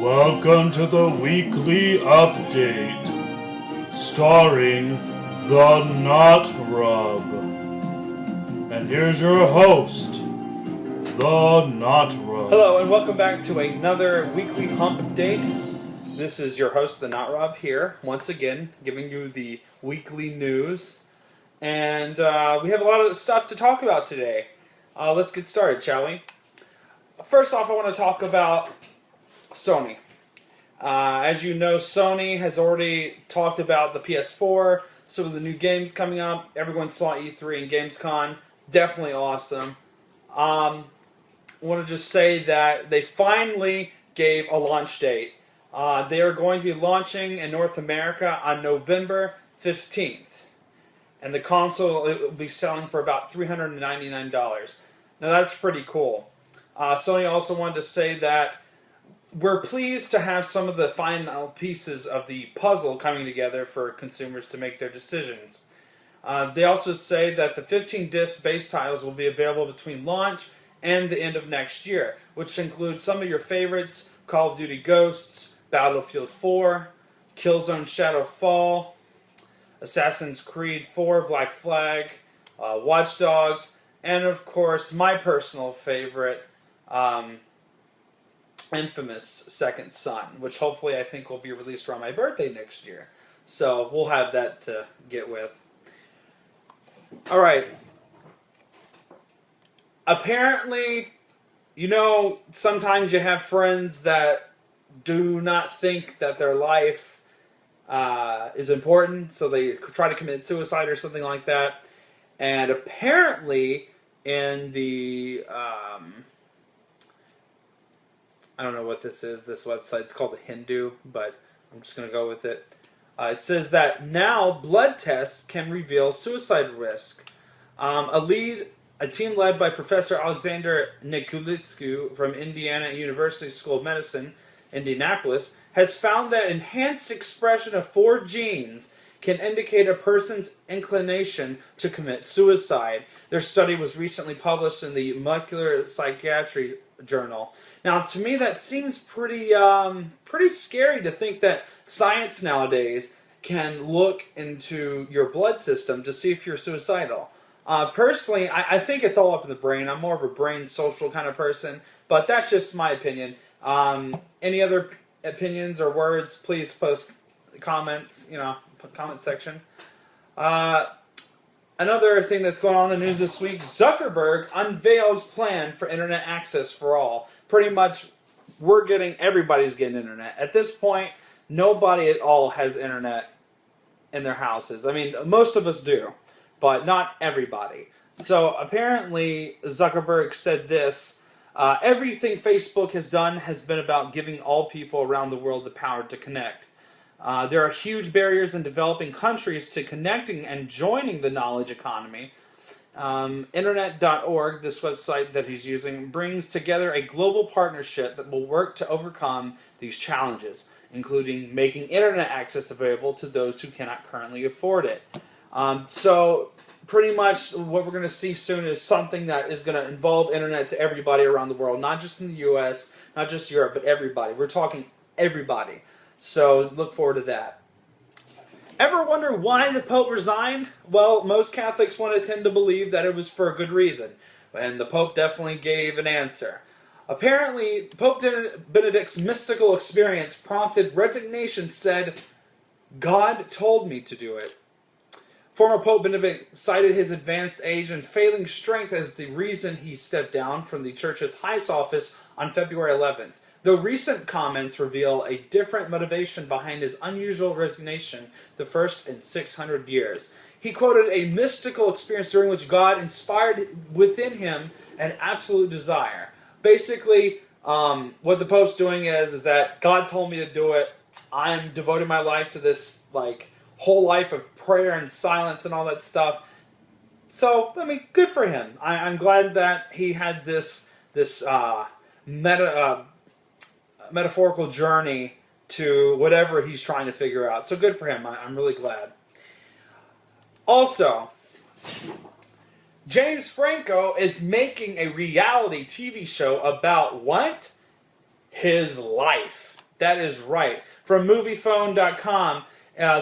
Welcome to the weekly update, starring the Notrub. And here's your host, the Notrub. Hello, and welcome back to another weekly Humpdate. This is your host, the Notrub, here, once again, giving you the weekly news. And we have a lot of stuff to talk about today. Let's get started, shall we? First off, I want to talk about Sony. As you know, Sony has already talked about the PS4, some of the new games coming up. Everyone saw E3 and Gamescom. Definitely awesome. I want to just say that they finally gave a launch date. They are going to be launching in North America on November 15th. And the console will be selling for about $399. Now that's pretty cool. Sony also wanted to say that we're pleased to have some of the final pieces of the puzzle coming together for consumers to make their decisions. They also say that the 15-disc base titles will be available between launch and the end of next year, which includes some of your favorites: Call of Duty Ghosts, Battlefield 4, Killzone Shadow Fall, Assassin's Creed 4 Black Flag, Watch Dogs, and of course my personal favorite, Infamous Second Son, which hopefully I think will be released around my birthday next year. So we'll have that to get with. Alright. Apparently, sometimes you have friends that do not think that their life is important, so they try to commit suicide or something like that. And apparently, in the I don't know what this is, this website. It's called The Hindu, but I'm just going to go with it. It says that now blood tests can reveal suicide risk. A team led by Professor Alexander Nikulitsky from Indiana University School of Medicine, Indianapolis, has found that enhanced expression of 4 genes can indicate a person's inclination to commit suicide. Their study was recently published in the Molecular Psychiatry Journal. Now, to me, that seems pretty scary to think that science nowadays can look into your blood system to see if you're suicidal. Personally, I think it's all up in the brain. I'm more of a brain social kind of person, but that's just my opinion. Any other opinions or words, please post comments, comment section. Another thing that's going on in the news this week: Zuckerberg unveils plan for internet access for all. Pretty much, everybody's getting internet. At this point, nobody at all has internet in their houses. I mean, most of us do, but not everybody. So apparently, Zuckerberg said this: everything Facebook has done has been about giving all people around the world the power to connect. There are huge barriers in developing countries to connecting and joining the knowledge economy. Internet.org, this website that he's using, brings together a global partnership that will work to overcome these challenges, including making internet access available to those who cannot currently afford it. So pretty much what we're going to see soon is something that is going to involve internet to everybody around the world, not just in the US, not just Europe, but everybody. We're talking everybody. So look forward to that. Ever wonder why the Pope resigned? Well, most Catholics want to tend to believe that it was for a good reason, and the Pope definitely gave an answer. Apparently, Pope Benedict's mystical experience prompted resignation. Said, "God told me to do it." Former Pope Benedict cited his advanced age and failing strength as the reason he stepped down from the Church's highest office on February 11th. Though recent comments reveal a different motivation behind his unusual resignation, the first in 600 years. He quoted a mystical experience during which God inspired within him an absolute desire. Basically, what the Pope's doing is that God told me to do it. I'm devoting my life to this whole life of prayer and silence and all that stuff. So, good for him. I'm glad that he had this metaphorical journey to whatever he's trying to figure out. So good for him. I'm really glad. Also, James Franco is making a reality TV show about what? His life. That is right. From MoviePhone.com,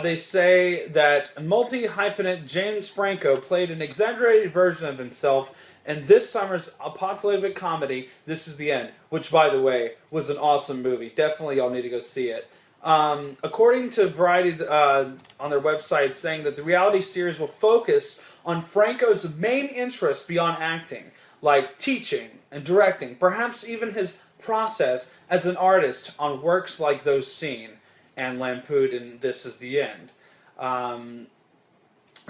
they say that multi-hyphenate James Franco played an exaggerated version of himself in this summer's apocalyptic comedy, This Is the End, which, by the way, was an awesome movie. Definitely y'all need to go see it. According to Variety on their website, saying that the reality series will focus on Franco's main interests beyond acting, like teaching and directing, perhaps even his process as an artist on works like those seen and lampooned in This Is the End.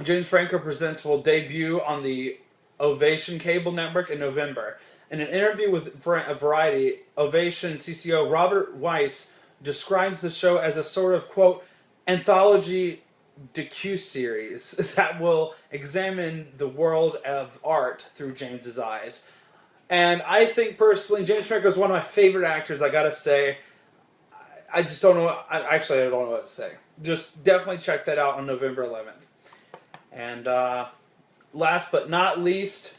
James Franco Presents will debut on the Ovation cable network in November. In an interview with Variety, Ovation CCO Robert Weiss describes the show as a sort of, quote, anthology docu-series that will examine the world of art through James's eyes. And I think personally, James Franco is one of my favorite actors, I gotta say. I just don't know, I don't know what to say. Just definitely check that out on November 11th. And last but not least,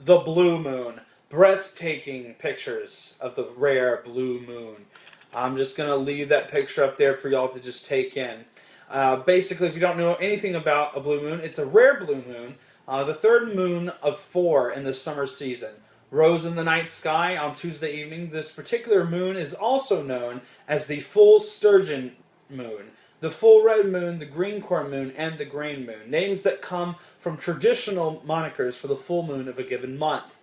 the blue moon. Breathtaking pictures of the rare blue moon. I'm just going to leave that picture up there for y'all to just take in. Basically, if you don't know anything about a blue moon, it's a rare blue moon, the third moon of 4 in the summer season. Rose in the night sky on Tuesday evening. This particular moon is also known as the full sturgeon moon, the full red moon, the green corn moon, and the green moon. Names that come from traditional monikers for the full moon of a given month.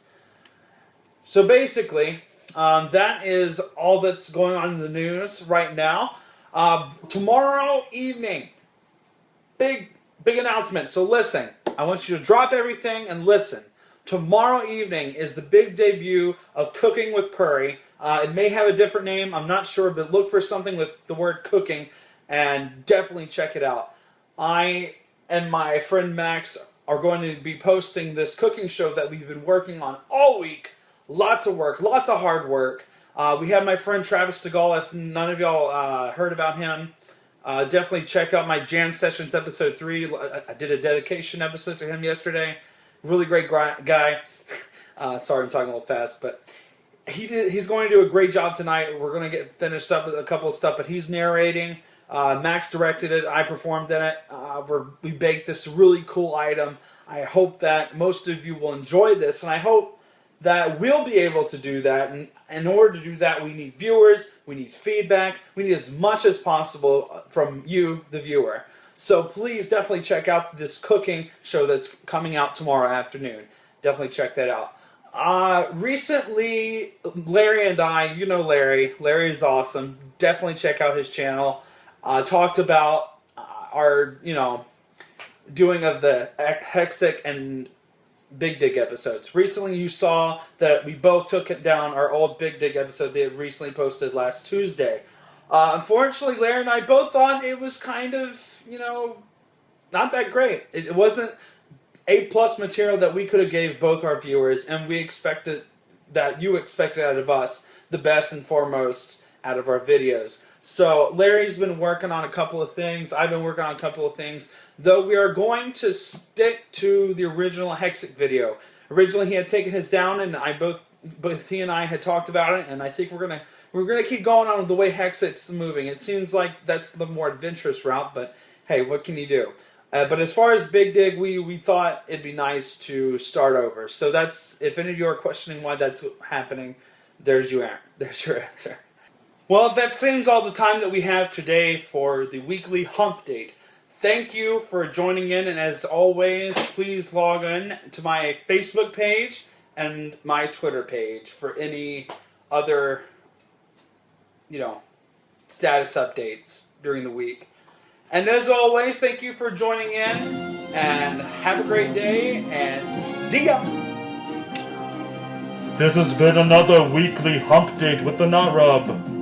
So basically, that is all that's going on in the news right now. Tomorrow evening, big announcement. So listen, I want you to drop everything and listen. Tomorrow evening is the big debut of Cooking with Curry. It may have a different name, I'm not sure, but look for something with the word cooking and definitely check it out. I and my friend Max are going to be posting this cooking show that we've been working on all week. Lots of work, lots of hard work. We have my friend Travis DeGaulle. If none of y'all heard about him, definitely check out my Jam Sessions episode 3. I did a dedication episode to him yesterday. Really great guy. Sorry, I'm talking a little fast, but he's going to do a great job tonight. We're going to get finished up with a couple of stuff, but he's narrating. Max directed it. I performed in it. We baked this really cool item. I hope that most of you will enjoy this, and I hope that we'll be able to do that. And in order to do that, we need viewers, we need feedback, we need as much as possible from you, the viewer. So please definitely check out this cooking show that's coming out tomorrow afternoon. Definitely check that out. Recently, Larry and I, you know Larry. Larry's awesome. Definitely check out his channel. Talked about our, doing of the Hexic and Big Dig episodes. Recently, you saw that we both took it down our old Big Dig episode they had recently posted last Tuesday. Unfortunately, Larry and I both thought it was kind of, not that great. It wasn't A+ material that we could have gave both our viewers, and we expected that you expected out of us the best and foremost out of our videos. So Larry's been working on a couple of things. I've been working on a couple of things. Though we are going to stick to the original Hexic video. Originally, he had taken his down, and both he and I had talked about it, and I think we're gonna keep going on the way Hexit's moving. It seems like that's the more adventurous route, but hey, what can you do? But as far as Big Dig, we thought it'd be nice to start over. So that's, if any of you are questioning why that's happening, there's your answer. Well, that seems all the time that we have today for the weekly Humpdate. Thank you for joining in, and as always, please log in to my Facebook page and my Twitter page for any other, status updates during the week. And as always, thank you for joining in, and have a great day, and see ya! This has been another weekly Humpdate with the Notrub.